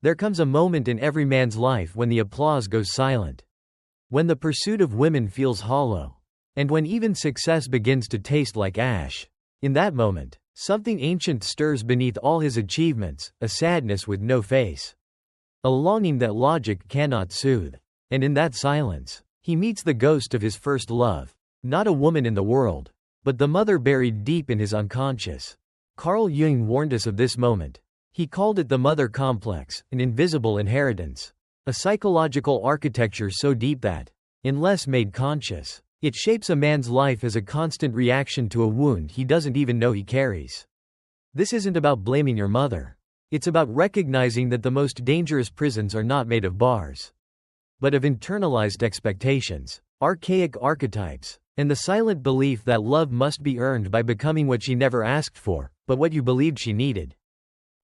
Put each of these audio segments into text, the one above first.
There comes a moment in every man's life when the applause goes silent. When the pursuit of women feels hollow. And when even success begins to taste like ash. In that moment, something ancient stirs beneath all his achievements, a sadness with no face. A longing that logic cannot soothe. And in that silence, he meets the ghost of his first love. Not a woman in the world, but the mother buried deep in his unconscious. Carl Jung warned us of this moment. He called it the mother complex, an invisible inheritance. A psychological architecture so deep that, unless made conscious, it shapes a man's life as a constant reaction to a wound he doesn't even know he carries. This isn't about blaming your mother. It's about recognizing that the most dangerous prisons are not made of bars, but of internalized expectations, archaic archetypes, and the silent belief that love must be earned by becoming what she never asked for, but what you believed she needed.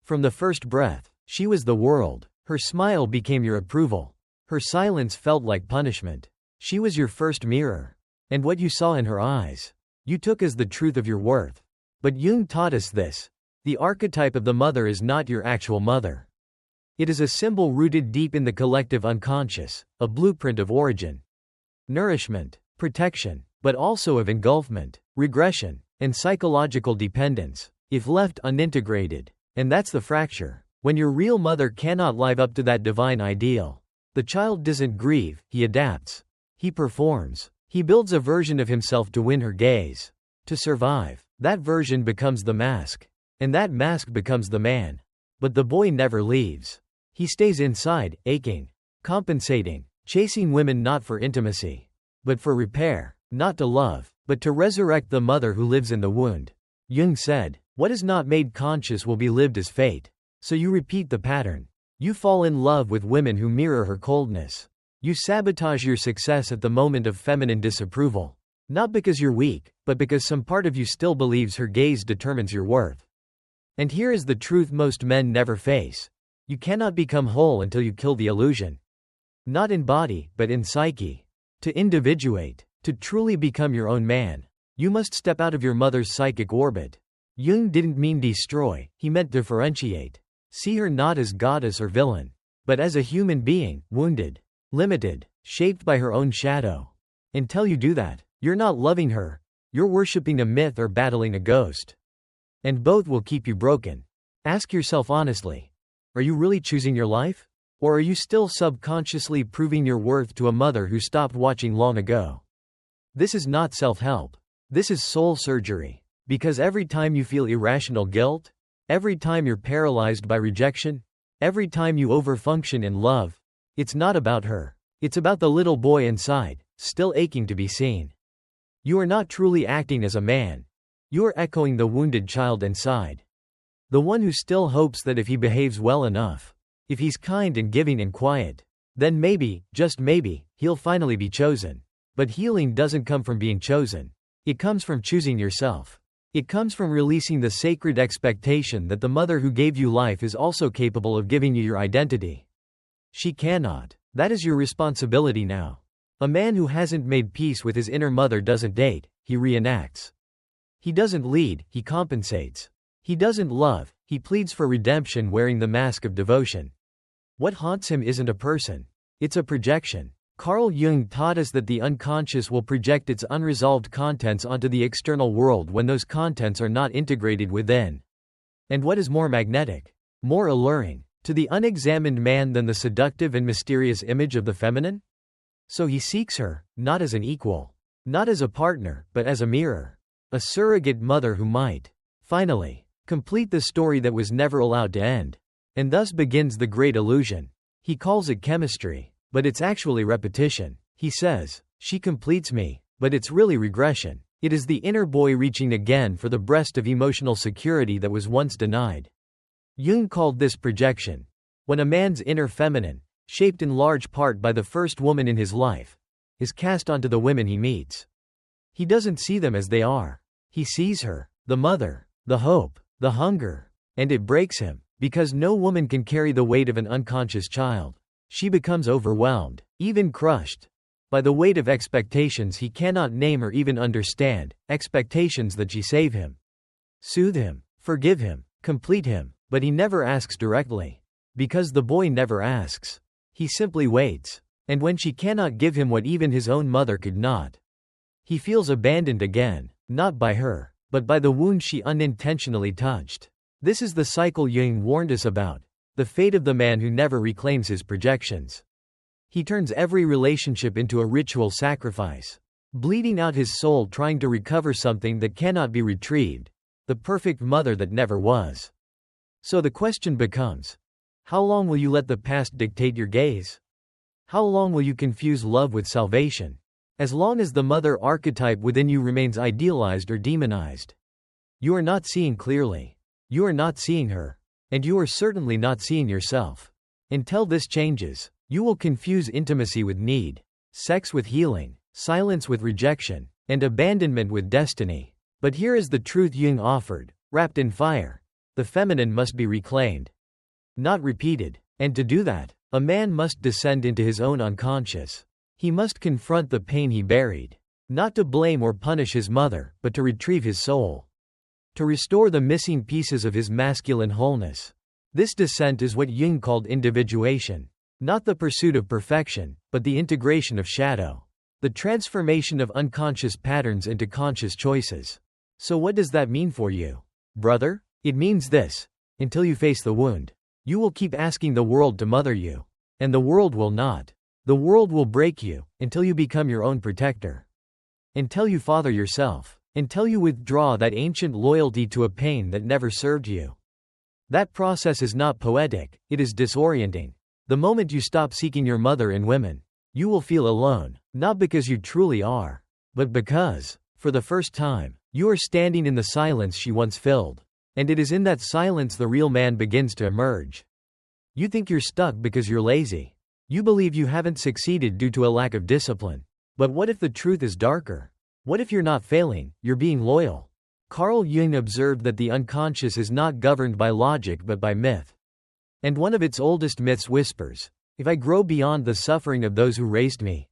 From the first breath, she was the world. Her smile became your approval. Her silence felt like punishment. She was your first mirror. And what you saw in her eyes, you took as the truth of your worth. But Jung taught us this. The archetype of the mother is not your actual mother. It is a symbol rooted deep in the collective unconscious, a blueprint of origin, nourishment, protection, but also of engulfment, regression, and psychological dependence, if left unintegrated. And that's the fracture. When your real mother cannot live up to that divine ideal, the child doesn't grieve, he adapts. He performs. He builds a version of himself to win her gaze. To survive, that version becomes the mask. And that mask becomes the man. But the boy never leaves. He stays inside, aching, compensating, chasing women not for intimacy, but for repair, not to love, but to resurrect the mother who lives in the wound. Jung said, "What is not made conscious will be lived as fate." So you repeat the pattern. You fall in love with women who mirror her coldness. You sabotage your success at the moment of feminine disapproval. Not because you're weak, but because some part of you still believes her gaze determines your worth. And here is the truth most men never face. You cannot become whole until you kill the illusion. Not in body, but in psyche. To individuate, to truly become your own man, you must step out of your mother's psychic orbit. Jung didn't mean destroy, he meant differentiate. See her not as goddess or villain, but as a human being, wounded, limited, shaped by her own shadow. Until you do that, you're not loving her, you're worshipping a myth or battling a ghost. And both will keep you broken. Ask yourself honestly, are you really choosing your life? Or are you still subconsciously proving your worth to a mother who stopped watching long ago? This is not self-help. This is soul surgery. Because every time you feel irrational guilt, every time you're paralyzed by rejection, every time you overfunction in love, it's not about her. It's about the little boy inside, still aching to be seen. You are not truly acting as a man. You are echoing the wounded child inside. The one who still hopes that if he behaves well enough, if he's kind and giving and quiet, then maybe, just maybe, he'll finally be chosen. But healing doesn't come from being chosen. It comes from choosing yourself. It comes from releasing the sacred expectation that the mother who gave you life is also capable of giving you your identity. She cannot. That is your responsibility now. A man who hasn't made peace with his inner mother doesn't date, he reenacts. He doesn't lead, he compensates. He doesn't love, he pleads for redemption wearing the mask of devotion. What haunts him isn't a person. It's a projection. Carl Jung taught us that the unconscious will project its unresolved contents onto the external world when those contents are not integrated within. And what is more magnetic, more alluring, to the unexamined man than the seductive and mysterious image of the feminine? So he seeks her, not as an equal, not as a partner, but as a mirror. A surrogate mother who might, finally, complete the story that was never allowed to end. And thus begins the great illusion. He calls it chemistry. But it's actually repetition. He says, she completes me, but it's really regression. It is the inner boy reaching again for the breast of emotional security that was once denied. Jung called this projection. When a man's inner feminine, shaped in large part by the first woman in his life, is cast onto the women he meets, he doesn't see them as they are. He sees her, the mother, the hope, the hunger, and it breaks him, because no woman can carry the weight of an unconscious child. She becomes overwhelmed, even crushed, by the weight of expectations he cannot name or even understand, expectations that she save him, soothe him, forgive him, complete him, but he never asks directly, Because the boy never asks. He simply waits. And when she cannot give him what even his own mother could not, he feels abandoned again, not by her, but by the wound she unintentionally touched. This is the cycle Jung warned us about, the fate of the man who never reclaims his projections. He turns every relationship into a ritual sacrifice, bleeding out his soul trying to recover something that cannot be retrieved, the perfect mother that never was. So the question becomes, how long will you let the past dictate your gaze? How long will you confuse love with salvation? As long as the mother archetype within you remains idealized or demonized, you are not seeing clearly. You are not seeing her. And you are certainly not seeing yourself. Until this changes, you will confuse intimacy with need, sex with healing, silence with rejection, and abandonment with destiny. But here is the truth Jung offered, wrapped in fire. The feminine must be reclaimed, not repeated. And to do that, a man must descend into his own unconscious. He must confront the pain he buried, not to blame or punish his mother, but to retrieve his soul, to restore the missing pieces of his masculine wholeness. This descent is what Jung called individuation, not the pursuit of perfection, but the integration of shadow, the transformation of unconscious patterns into conscious choices. So what does that mean for you, brother? It means this: until you face the wound, you will keep asking the world to mother you, and the world will not. The world will break you, until you become your own protector. Until you father yourself. Until you withdraw that ancient loyalty to a pain that never served you. That process is not poetic, it is disorienting. The moment you stop seeking your mother in women, you will feel alone, not because you truly are, but because, for the first time, you are standing in the silence she once filled. And it is in that silence the real man begins to emerge. You think you're stuck because you're lazy. You believe you haven't succeeded due to a lack of discipline. But what if the truth is darker? What if you're not failing, you're being loyal? Carl Jung observed that the unconscious is not governed by logic but by myth. And one of its oldest myths whispers, if I grow beyond the suffering of those who raised me,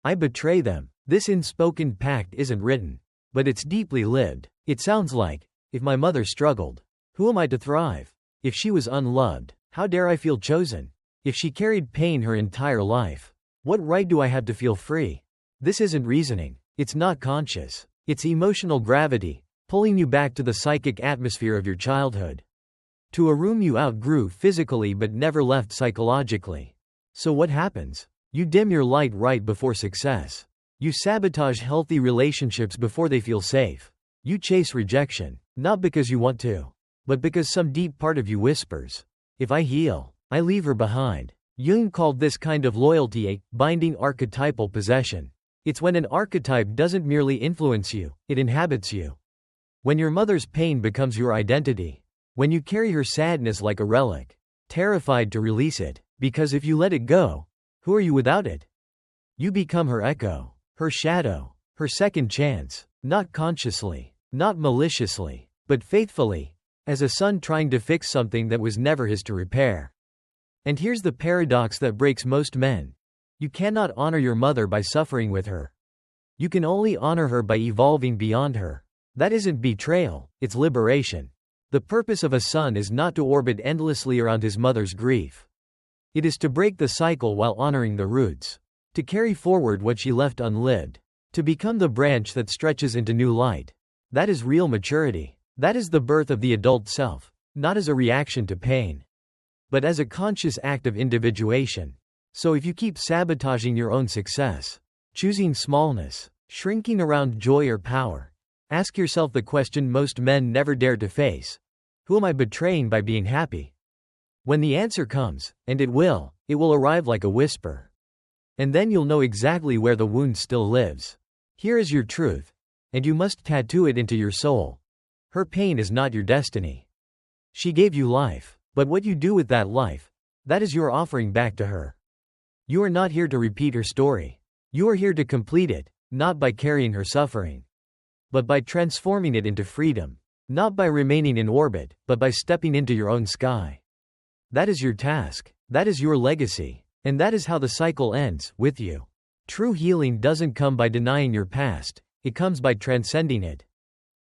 I betray them. This unspoken pact isn't written, but it's deeply lived. It sounds like, if my mother struggled, who am I to thrive? If she was unloved, how dare I feel chosen? If she carried pain her entire life, what right do I have to feel free? This isn't reasoning. It's not conscious. It's emotional gravity, pulling you back to the psychic atmosphere of your childhood. To a room you outgrew physically but never left psychologically. So what happens? You dim your light right before success. You sabotage healthy relationships before they feel safe. You chase rejection, not because you want to, but because some deep part of you whispers, if I heal, I leave her behind. Jung called this kind of loyalty a binding archetypal possession. It's when an archetype doesn't merely influence you, it inhabits you. When your mother's pain becomes your identity. When you carry her sadness like a relic, terrified to release it, because if you let it go, who are you without it? You become her echo, her shadow, her second chance, not consciously, not maliciously, but faithfully, as a son trying to fix something that was never his to repair. And here's the paradox that breaks most men. You cannot honor your mother by suffering with her. You can only honor her by evolving beyond her. That isn't betrayal, it's liberation. The purpose of a son is not to orbit endlessly around his mother's grief. It is to break the cycle while honoring the roots. To carry forward what she left unlived. To become the branch that stretches into new light. That is real maturity. That is the birth of the adult self, not as a reaction to pain, but as a conscious act of individuation. So if you keep sabotaging your own success, choosing smallness, shrinking around joy or power, ask yourself the question most men never dare to face. Who am I betraying by being happy? When the answer comes, and it will arrive like a whisper. And then you'll know exactly where the wound still lives. Here is your truth, and you must tattoo it into your soul. Her pain is not your destiny. She gave you life, but what you do with that life, that is your offering back to her. You are not here to repeat her story. You are here to complete it, not by carrying her suffering, but by transforming it into freedom. Not by remaining in orbit, but by stepping into your own sky. That is your task. That is your legacy. And that is how the cycle ends, with you. True healing doesn't come by denying your past, it comes by transcending it.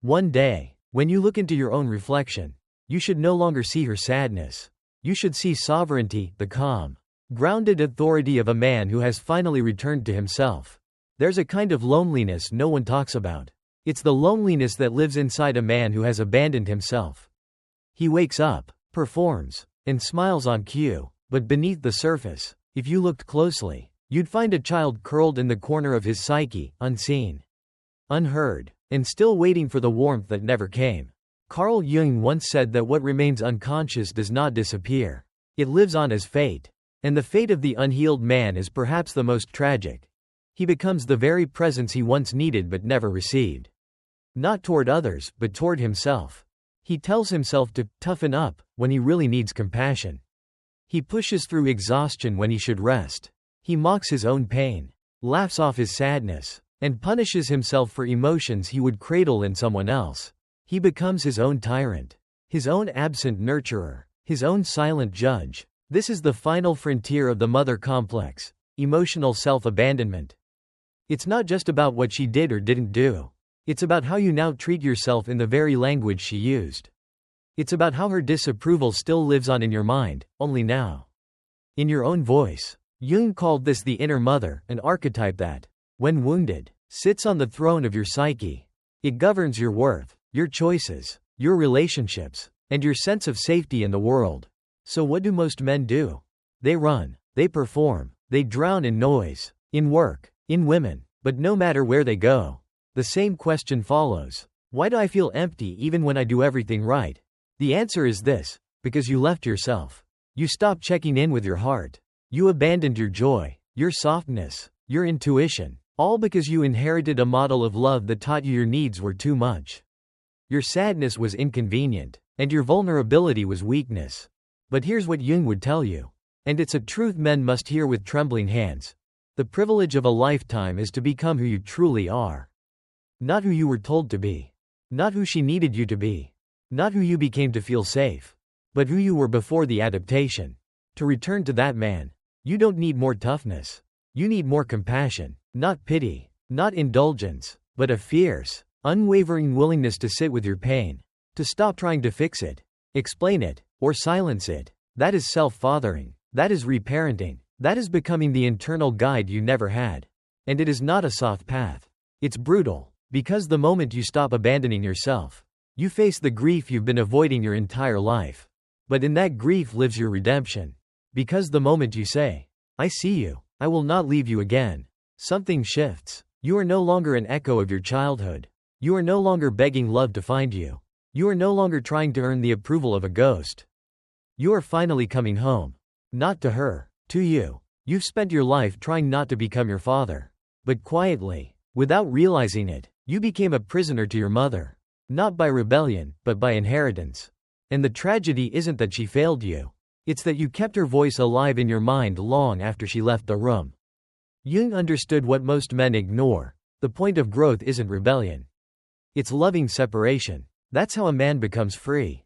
One day, when you look into your own reflection, you should no longer see her sadness. You should see sovereignty, the calm, grounded authority of a man who has finally returned to himself. There's a kind of loneliness no one talks about. It's the loneliness that lives inside a man who has abandoned himself. He wakes up, performs, and smiles on cue, but beneath the surface, if you looked closely, you'd find a child curled in the corner of his psyche, unseen, unheard, and still waiting for the warmth that never came. Carl Jung once said that what remains unconscious does not disappear. It lives on as fate. And the fate of the unhealed man is perhaps the most tragic. He becomes the very presence he once needed but never received. Not toward others, but toward himself. He tells himself to toughen up when he really needs compassion. He pushes through exhaustion when he should rest. He mocks his own pain, laughs off his sadness, and punishes himself for emotions he would cradle in someone else. He becomes his own tyrant, his own absent nurturer, his own silent judge. This is the final frontier of the mother complex, emotional self-abandonment. It's not just about what she did or didn't do. It's about how you now treat yourself in the very language she used. It's about how her disapproval still lives on in your mind, only now, in your own voice. Jung called this the inner mother, an archetype that, when wounded, sits on the throne of your psyche. It governs your worth, your choices, your relationships, and your sense of safety in the world. So what do most men do? They run, they perform, they drown in noise, in work, in women, but no matter where they go, the same question follows. Why do I feel empty even when I do everything right? The answer is this: because you left yourself. You stopped checking in with your heart. You abandoned your joy, your softness, your intuition, all because you inherited a model of love that taught you your needs were too much. Your sadness was inconvenient, and your vulnerability was weakness. But here's what Jung would tell you, and it's a truth men must hear with trembling hands. The privilege of a lifetime is to become who you truly are. Not who you were told to be. Not who she needed you to be. Not who you became to feel safe. But who you were before the adaptation. To return to that man, you don't need more toughness. You need more compassion, not pity, not indulgence, but a fierce, unwavering willingness to sit with your pain. To stop trying to fix it, explain it, or silence it. That is self-fathering. That is reparenting. That is becoming the internal guide you never had. And it is not a soft path. It's brutal, because the moment you stop abandoning yourself, you face the grief you've been avoiding your entire life. But in that grief lives your redemption. Because the moment you say, I see you, I will not leave you again, something shifts. You are no longer an echo of your childhood. You are no longer begging love to find you. You are no longer trying to earn the approval of a ghost. You are finally coming home. Not to her, to you. You've spent your life trying not to become your father. But quietly, without realizing it, you became a prisoner to your mother. Not by rebellion, but by inheritance. And the tragedy isn't that she failed you. It's that you kept her voice alive in your mind long after she left the room. Jung understood what most men ignore. The point of growth isn't rebellion. It's loving separation. That's how a man becomes free.